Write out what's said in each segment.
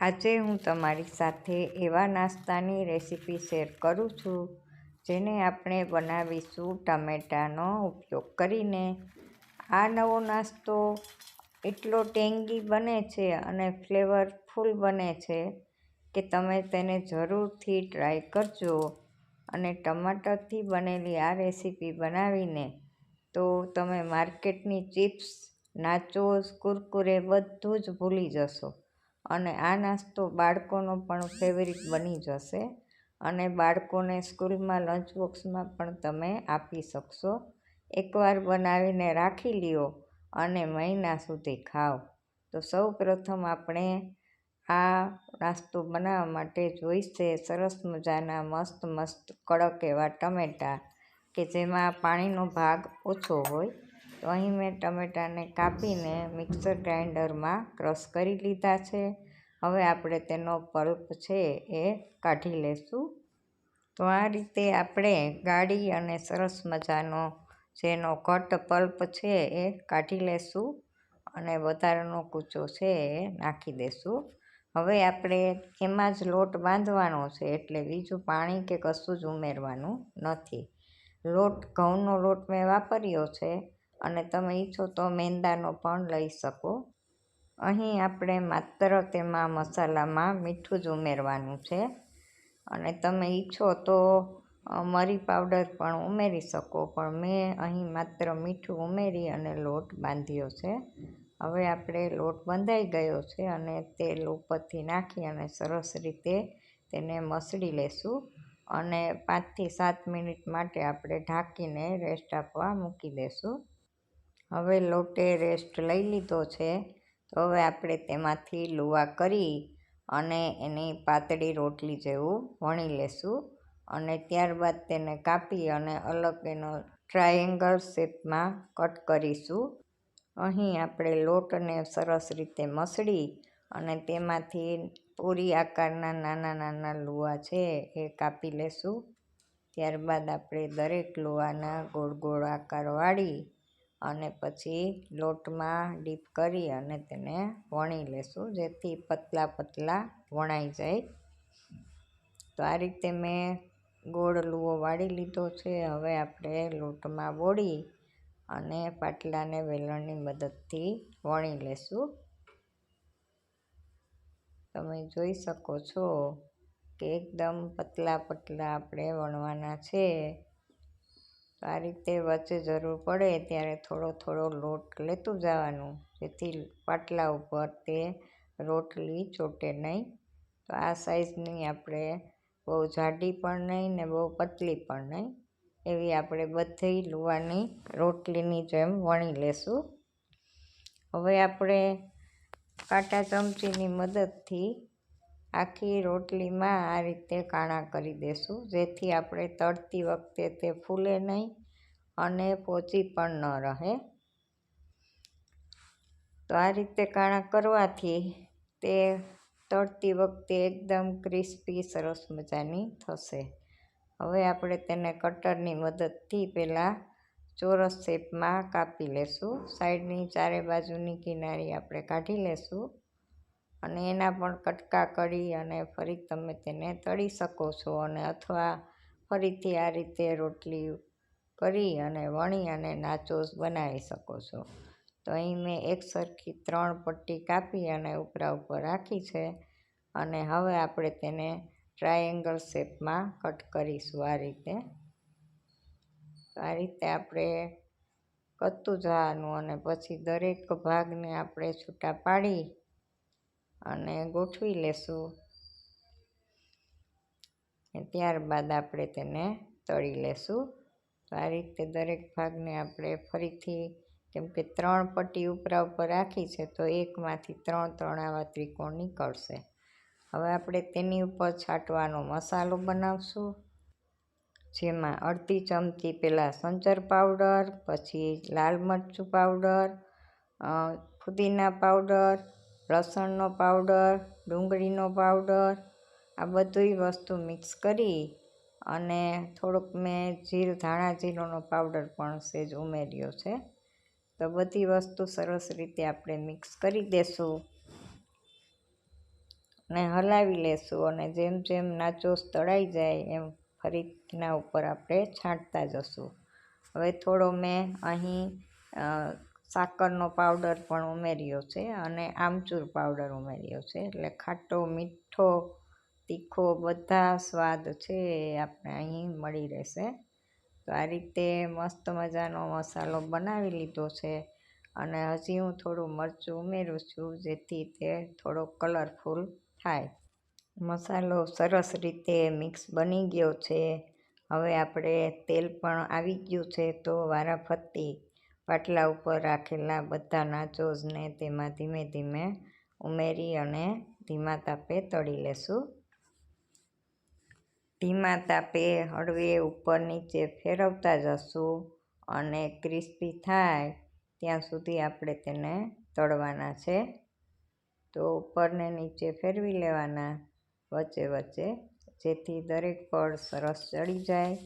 આજે હું તમારી સાથે એવા નાસ્તાની રેસીપી શેર કરું છું જેને આપણે બનાવીશું ટમેટાનો ઉપયોગ કરીને। આ નવો નાસ્તો એટલો ટેંગી બને છે અને ફ્લેવરફુલ બને છે કે તમે તેને જરૂરથી ટ્રાય કરજો। અને ટમાટરથી બનેલી આ રેસીપી બનાવીને તો તમે માર્કેટની ચિપ્સ, નાચોસ, કુરકુરે બધું જ ભૂલી જશો અને આ નાસ્તો બાળકોનો પણ ફેવરિટ બની જશે અને બાળકોને સ્કૂલમાં લંચ બોક્સમાં પણ તમે આપી શકશો। એકવાર બનાવીને રાખી લ્યો અને મહિના સુધી ખાઓ। તો સૌ પ્રથમ આપણે આ નાસ્તો બનાવવા માટે જોઈશે સરસ મજાના મસ્ત કડક એવા ટમેટાં કે જેમાં પાણીનો ભાગ ઓછો હોય। તો અહીં મેં ટમેટાને કાપીને મિક્સર ગ્રાઇન્ડરમાં ક્રશ કરી લીધા છે। હવે આપણે તેનો પલ્પ છે એ કાઢી લેશું। તો આ રીતે આપણે ગાળી અને સરસ મજાનો જેનો ઘટ પલ્પ છે એ કાઢી લેશું અને વધારાનો કૂચો છે એ નાખી દેશું। હવે આપણે એમાં જ લોટ બાંધવાનો છે એટલે બીજું પાણી કે કશું જ ઉમેરવાનું નથી। લોટ ઘઉંનો લોટ મેં વાપર્યો છે અને તમે ઈચ્છો તો મેંદાનો પણ લઈ શકો। અહીં આપણે માત્ર તેમાં મસાલામાં મીઠું જ ઉમેરવાનું છે અને તમે ઈચ્છો તો મરી પાવડર પણ ઉમેરી શકો, પણ મેં અહીં માત્ર મીઠું ઉમેરી અને લોટ બાંધ્યો છે। હવે આપણે લોટ બંધાઈ ગયો છે અને તેલ ઉપરથી નાખી અને સરસ રીતે તેને મસળી લેશું અને 5 થી 7 મિનિટ માટે આપણે ઢાંકીને રેસ્ટ આપવા મૂકી દેશું। હવે લોટે રેસ્ટ લઈ લીધો છે તો હવે આપણે તેમાંથી લુવા કરી અને એની પાતળી રોટલી જેવું વણી લેશું અને ત્યારબાદ તેને કાપી અને અલગ એનો ટ્રાયેંગલ શેપમાં કટ કરીશું। અહીં આપણે લોટને સરસ રીતે મસળી અને તેમાંથી પૂરી આકારના નાના લુવા છે એ કાપી લેશું। ત્યારબાદ આપણે દરેક લુવાના ગોળ આકાર વાળી અને પછી લોટમાં ડીપ કરી અને તેને વણી લેશું જેથી પતલા વણાઈ જાય। તો આ રીતે મેં ગોળ લુવો વાળી લીધો છે। હવે આપણે લોટમાં બોળી અને પાટલાને વેલણની મદદથી વણી લેશું। તમે જોઈ શકો છો કે એકદમ પતલા આપણે વણવાના છે। તો આ રીતે વચ્ચે જરૂર પડે ત્યારે થોડો લોટ લેતું જવાનું જેથી પાટલા ઉપર તે રોટલી ચોટે નહીં। તો આ સાઈઝની આપણે બહુ જાડી પણ નહીં ને બહુ પતલી પણ નહીં, એવી આપણે બધી લુવાની રોટલીની જેમ વણી લેશું। હવે આપણે કાંટા ચમચીની મદદથી આખી રોટલીમાં આ રીતે કાણા કરી દેશું જેથી આપણે તળતી વખતે તે ફૂલે નહીં અને પોચી પણ ન રહે। તો આ રીતે કાણા કરવાથી તે તળતી વખતે એકદમ ક્રિસ્પી સરસ મજાની થશે। હવે આપણે તેને કટરની મદદથી પહેલાં ચોરસ શેપમાં કાપી લેશું। સાઈડની ચારે બાજુની કિનારી આપણે કાઢી લેશું અને એના પણ કટકા કરી અને ફરી તમે તેને તળી શકો છો અને અથવા ફરીથી આ રીતે રોટલી કરી અને વણી અને નાચોસ બનાવી શકો છો। તો અહીં મેં એક સરખી 3 પટ્ટી કાપી અને ઉપર રાખી છે અને હવે આપણે તેને ટ્રાયેંગલ શેપમાં કટ કરીશું આ રીતે। આ રીતે આપણે કરતું જવાનું અને પછી દરેક ભાગને આપણે છૂટા પાડી અને ગોઠવી લેશું। ત્યારબાદ આપણે તેને તળી લેશું। તો આ રીતે દરેક ભાગને આપણે ફરીથી, કેમ કે 3 પટ્ટી ઉપર રાખી છે તો એકમાંથી 3 આવા ત્રિકોણ નીકળશે। હવે આપણે તેની ઉપર છાંટવાનો મસાલો બનાવશું જેમાં અડધી ચમચી પહેલાં સંચર પાવડર, પછી લાલ મરચું પાવડર, ફુદીના પાવડર, લસણનો પાવડર, ડુંગળીનો પાવડર, આ બધી વસ્તુ મિક્સ કરી અને થોડુંક મેં ધાણા જીરુંનો પાવડર પણ સહેજ ઉમેર્યો છે। તો બધી વસ્તુ સરસ રીતે આપણે મિક્સ કરી દેશું ને હલાવી લેશું અને જેમ જેમ નાચોસ તળાઈ જાય એમ ફરી એના ઉપર આપણે છાંટતા જશું. હવે થોડો મેં અહીં સાકરનો પાવડર પણ ઉમેર્યો છે અને આમચૂર પાવડર ઉમેર્યો છે, એટલે ખાટો, મીઠો, તીખો બધા સ્વાદ છે એ આપણે અહીં મળી રહેશે. તો આ રીતે મસ્ત મજાનો મસાલો બનાવી લીધો છે અને હજી હું થોડું મરચું ઉમેરું છું જેથી તે થોડો કલરફુલ થાય. મસાલો સરસ રીતે મિક્સ બની ગયો છે. હવે આપણે તેલ પણ આવી ગયું છે તો વારાફરતી પાટલા ઉપર રાખેલા બધા નાચોસને તેમાં ધીમે ધીમે ઉમેરી અને ધીમા તાપે તળી લેશું. ધીમા તાપે હળવે ઉપર નીચે ફેરવતા જશું અને ક્રિસ્પી થાય ત્યાં સુધી આપણે તેને તળવાના છે. તો ઉપરને નીચે ફેરવી લેવાના વચ્ચે વચ્ચે, જેથી દરેક પડ સરસ ચડી જાય.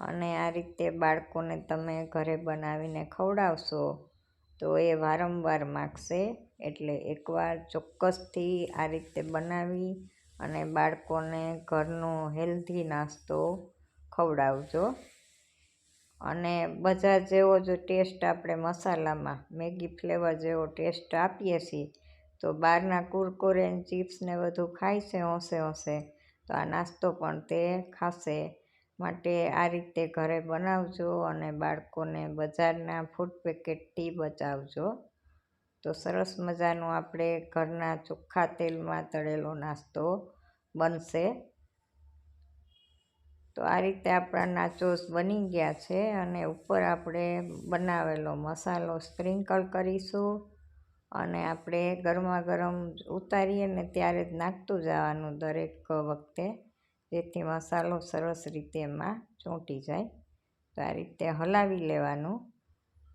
અને આ રીતે બાળકોને તમે ઘરે બનાવીને ખવડાવશો તો એ વારંવાર માગશે. એટલે એકવાર ચોક્કસથી આ રીતે બનાવી અને બાળકોને ઘરનો હેલ્ધી નાસ્તો ખવડાવજો. અને બજાર જેવો જો ટેસ્ટ આપણે મસાલામાં મેગી ફ્લેવર જેવો ટેસ્ટ આપીએ છીએ તો બહારના કુરકુરે ને ચિપ્સ ને બધું ખાય છે હોંશે હોંશે, તો આ નાસ્તો પણ તે ખાશે. માટે આ રીતે ઘરે બનાવજો અને બાળકોને બજારના ફૂડ પેકેટથી બચાવજો. તો સરસ મજાનો આપણે ઘરના ચોખ્ખા તેલમાં તળેલો નાસ્તો બનશે. તો આ રીતે આપણા નાચોસ બની ગયા છે અને ઉપર આપણે બનાવેલો મસાલો સ્પ્રિંકલ કરીશું અને આપણે ગરમા ગરમ ઉતારીએ ને ત્યારે જ નાખતું જવાનું દરેક વખતે, જેથી મસાલો સરસ રીતે એમાં ચોંટી જાય. તો આ રીતે હલાવી લેવાનું.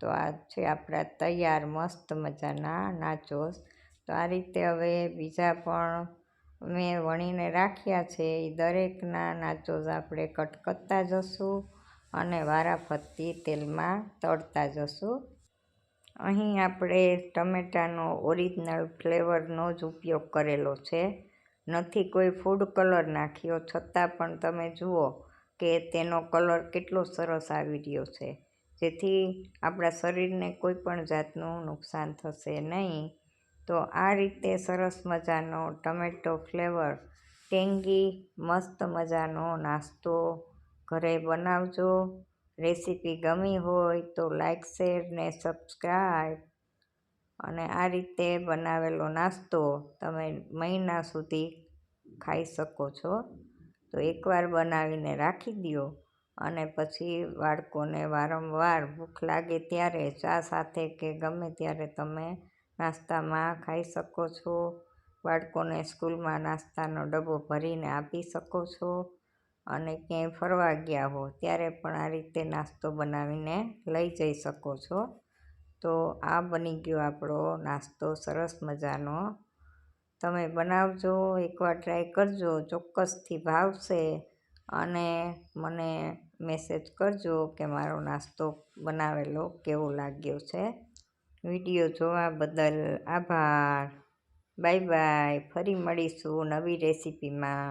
તો આ છે આપણા તૈયાર મસ્ત મજાના નાચોસ. તો આ રીતે હવે બીજા પણ મેં વણીને રાખ્યા છે એ દરેકના નાચોસ આપણે કટ કરતા જશું અને વારાફરતી તેલમાં તળતા જશું. અહીં આપણે ટમેટાનો ઓરિજિનલ ફ્લેવરનો જ ઉપયોગ કરેલો છે, નથી કોઈ ફૂડ કલર નાખ્યો, છતાં પણ તમે જુઓ કે તેનો કલર કેટલો સરસ આવી રહ્યો છે, જેથી આપણા શરીરને કોઈ પણ જાતનું નુકસાન થશે નહીં. તો આ રીતે સરસ મજાનો ટમેટો ફ્લેવર ટેંગી મસ્ત મજાનો નાસ્તો ઘરે બનાવજો. રેસીપી ગમી હોય તો લાઈક, શેર ને સબસ્ક્રાઈબ. અને આ રીતે બનાવેલો નાસ્તો તમે મહિના સુધી ખાઈ શકો છો. તો એકવાર બનાવીને રાખી દો અને પછી બાળકોને વારંવાર ભૂખ લાગે ત્યારે ચા સાથે કે ગમે ત્યારે તમે નાસ્તામાં ખાઈ શકો છો. બાળકોને સ્કૂલમાં નાસ્તાનો ડબ્બો ભરીને આપી શકો છો અને ક્યાંય ફરવા ગયા હો ત્યારે પણ આ રીતે નાસ્તો બનાવીને લઈ જઈ શકો છો. તો આ બની ગયો આપણો નાસ્તો સરસ મજાનો. તમે બનાવજો, એકવાર ટ્રાય કરજો, ચોક્કસથી ભાવશે અને મને મેસેજ કરજો કે મારો નાસ્તો બનાવેલો કેવો લાગ્યો છે. વિડીયો જોવા બદલ આભાર. Bye bye. ફરી મળીશું નવી રેસીપીમાં.